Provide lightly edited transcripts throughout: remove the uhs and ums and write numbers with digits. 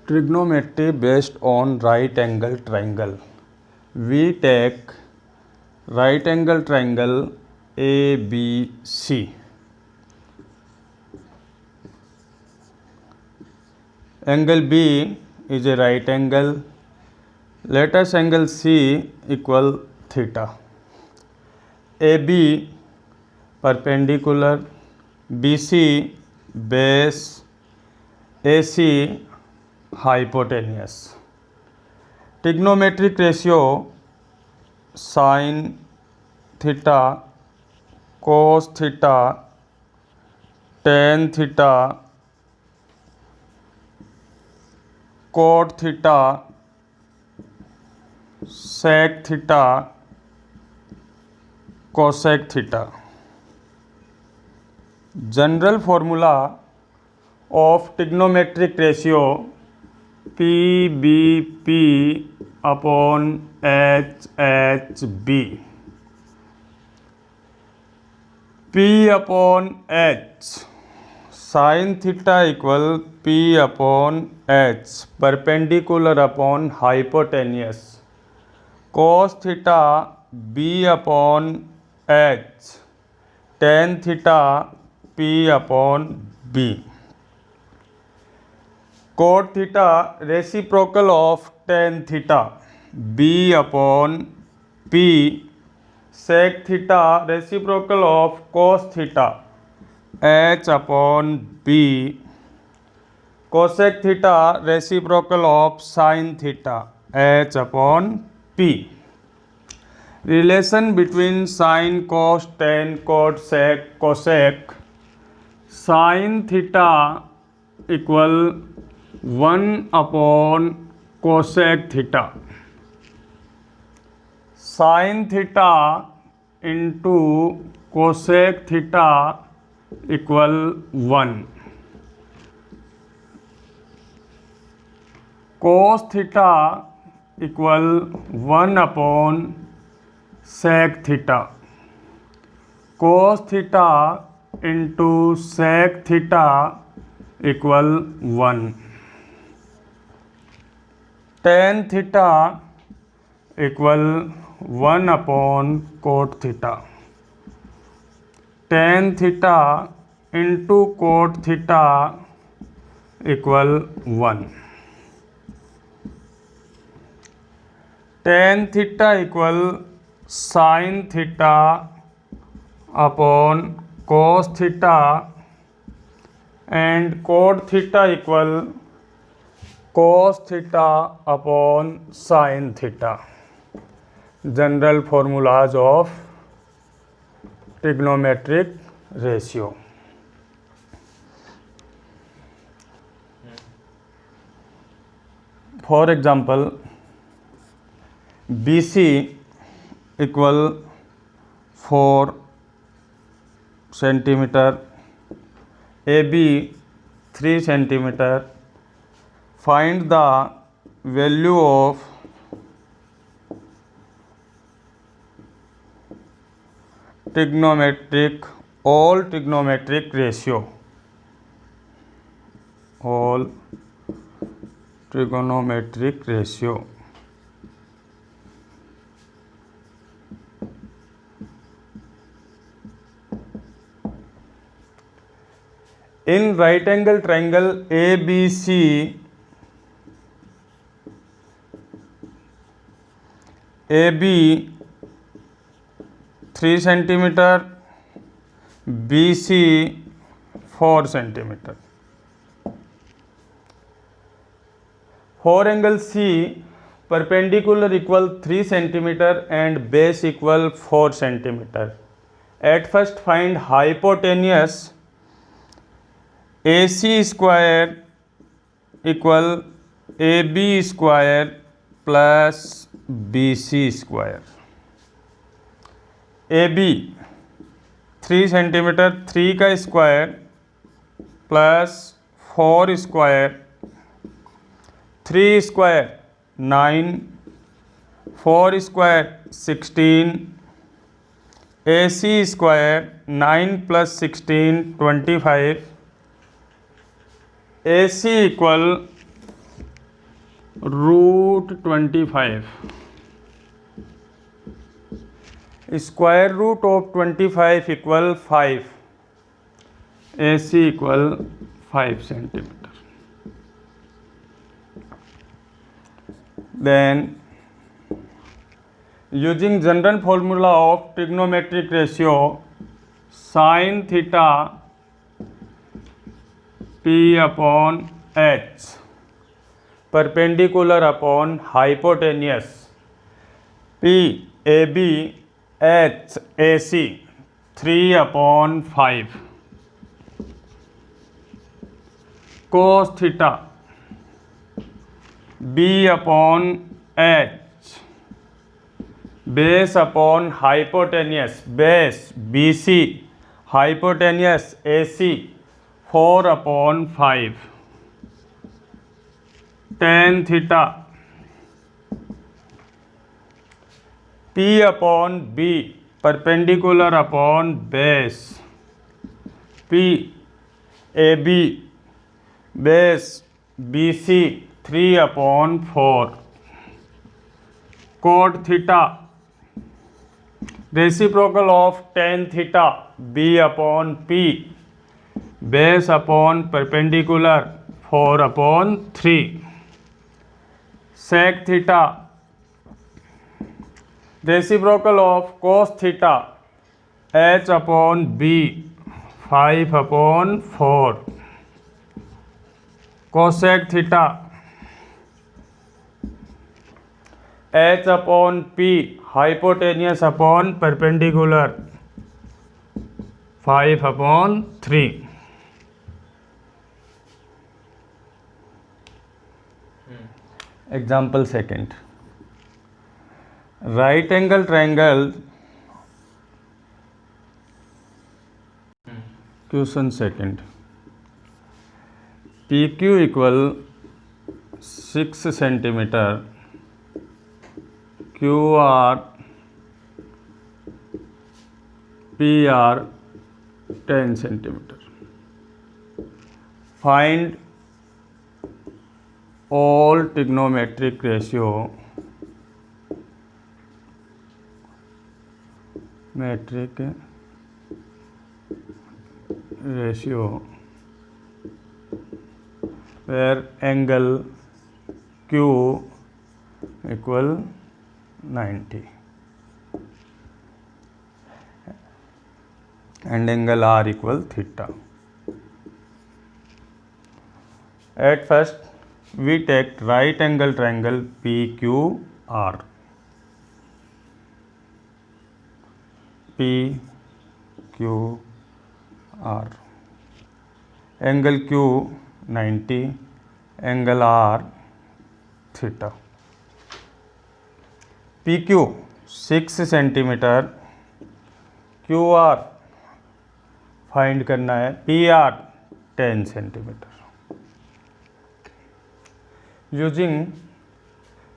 Trigonometry based on right angle triangle. We take right angle triangle ABC. Angle B is a right angle. Let us angle C equal theta. AB perpendicular, BC base, AC hypotenuse. Trigonometric ratio sin theta, cos theta, tan theta, cot theta, sec theta, cosec theta. General formula of trigonometric ratio PBP upon HHB. P upon H, sin theta equal P upon H, perpendicular upon hypotenuse. Cos theta B upon H, tan theta P upon B. Cot theta reciprocal of tan theta B upon P. Sec theta reciprocal of cos theta H upon B. Cosec theta reciprocal of sin theta H upon P. Relation between sin, cos, tan, cot, sec, cosec. Sin theta equal 1 upon cosec theta. Sin theta into cosec theta equal 1. Cos theta equal 1 upon sec theta. Cos theta into sec theta equal 1. Tan theta equal 1 upon cot theta. Tan theta into cot theta equal 1. Tan theta equal sin theta upon cos theta and cot theta equal cos theta upon sin theta. General formulas of trigonometric ratio. For example, BC equal 4 centimeter, AB 3 centimeter. Find the value of all trigonometric ratio. All trigonometric ratio. In right angle triangle ABC, AB 3 centimeter, BC 4 centimeter. For angle C, perpendicular equal 3 centimeter and base equal 4 centimeter. At first find hypotenuse. AC square equal AB square plus BC square. AB 3 centimeter, 3 का square plus 4 square, 3 square 9, 4 square 16, AC square 9 plus 16 25, AC equal √25. Square root of 25 equal 5. AC equal 5 centimeter. Then using general formula of trigonometric ratio, sin theta P upon H perpendicular upon hypotenuse P AB H AC 3/5 cos theta B upon H base upon hypotenuse base BC hypotenuse AC 4/5 tan theta P upon B perpendicular upon base P AB base BC 3/4 cot theta reciprocal of tan theta B upon P base upon perpendicular 4/3 sec theta reciprocal of cos theta H upon B 5/4 cosec theta H upon P hypotenuse upon perpendicular 5/3. Example second. Right angle triangle. Question second. PQ equal 6 centimeter, QR PR 10 centimeter. Find all trigonometric ratio where angle Q equal 90 and angle R equal theta. At first we take right angle triangle PQR. PQR angle Q 90, angle R theta. PQ 6 centimeter, QR find करना है, PR 10 centimeter. Using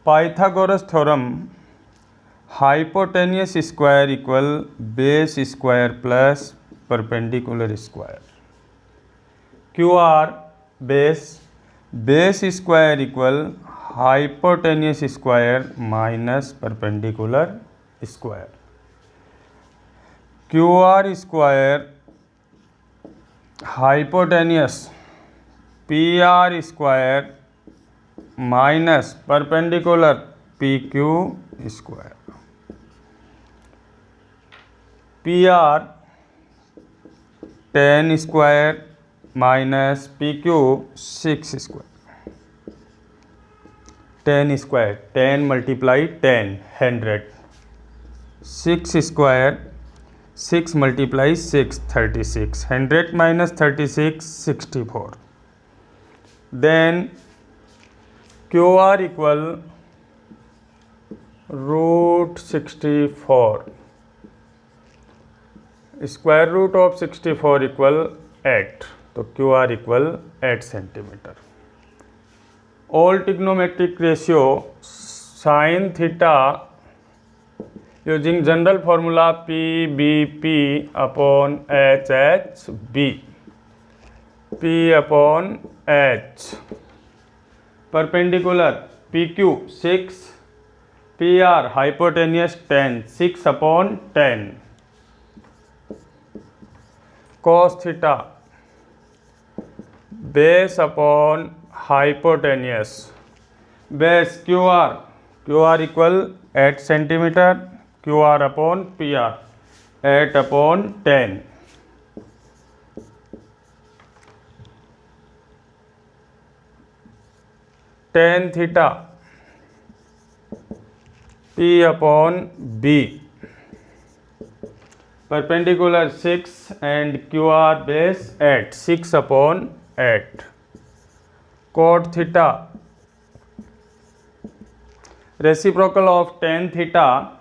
Pythagoras theorem, hypotenuse square equal base square plus perpendicular square. QR base square equal hypotenuse square minus perpendicular square. QR square hypotenuse PR square minus perpendicular PQ square. PR 10 square minus PQ 6 square. 10 square 10 multiply 10 100. 6 square 6 multiply 6 36. 100 minus 36 64. Then QR equal √64. Square root of 64 equal 8. तो QR equal 8 centimeter. All trigonometric ratio sin theta using general formula PBP upon HHB. P upon H perpendicular PQ 6, PR hypotenuse 10, 6 upon 10. Cos theta base upon hypotenuse. Base QR equal 8 centimeter, QR upon PR 8 upon 10. Tan theta P upon B. Perpendicular 6 and QR base 8, 6 upon 8. Cot theta reciprocal of tan theta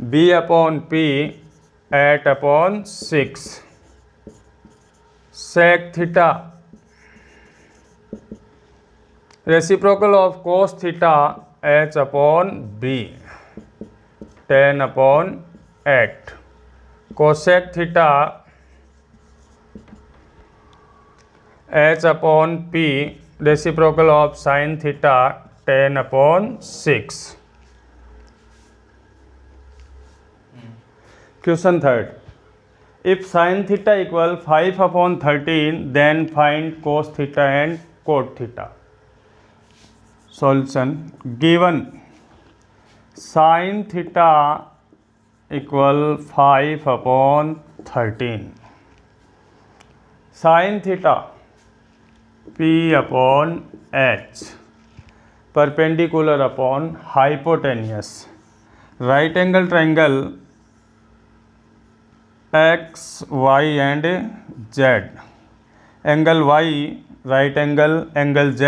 B upon P 8 upon 6. Sec theta reciprocal of cos theta H upon B 10 upon 8. Cosec theta H upon P reciprocal of sin theta 10 upon 6. Question third. If sin theta equal 5 upon 13, then find cos theta and cot theta. Solution. Given sin theta equal 5 upon 13, sin theta P upon H perpendicular upon hypotenuse, right angle triangle X, Y and Z, angle Y right angle Z,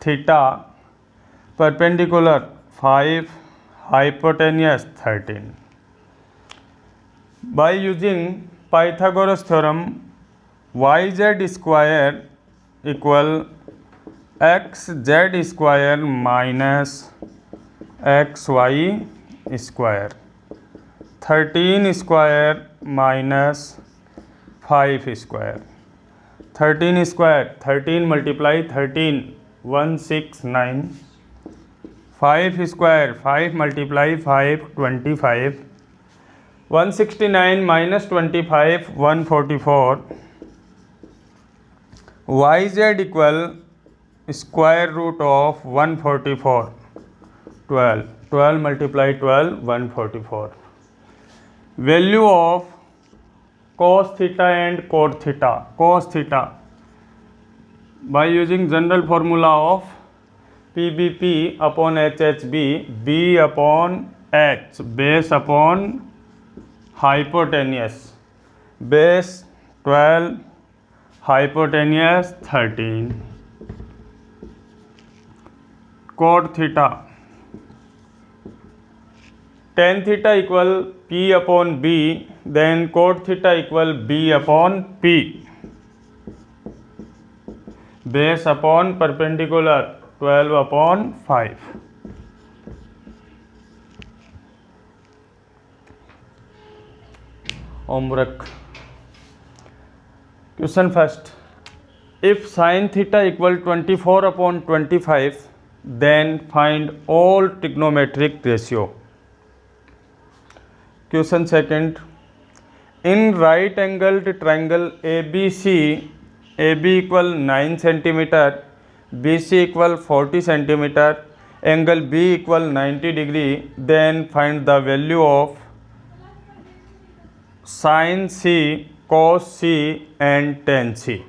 theta perpendicular 5, hypotenuse 13. By using Pythagoras theorem, yz square equal xz square minus xy square, 13 square minus 5 square. 13 square 13 multiply 13 169. 5 square 5 multiply 5 25. 169 minus 25 144. Yz equal square root of 144 12. 12 multiply 12 144. Value of cos theta and cot theta. Cos theta by using general formula of PBP upon HHB, B upon H, base upon hypotenuse, base 12, hypotenuse 13. Cot theta, tan theta equal P upon B, then cot theta equal B upon P, base upon perpendicular 12 upon 5. Homework. Question first. If sin theta equal 24 upon 25, then find all trigonometric ratio. Question second. In right angled triangle ABC, AB equal 9 cm, BC equal 40 cm, angle B equal 90 degree, then find the value of sin C, cos C and tan C.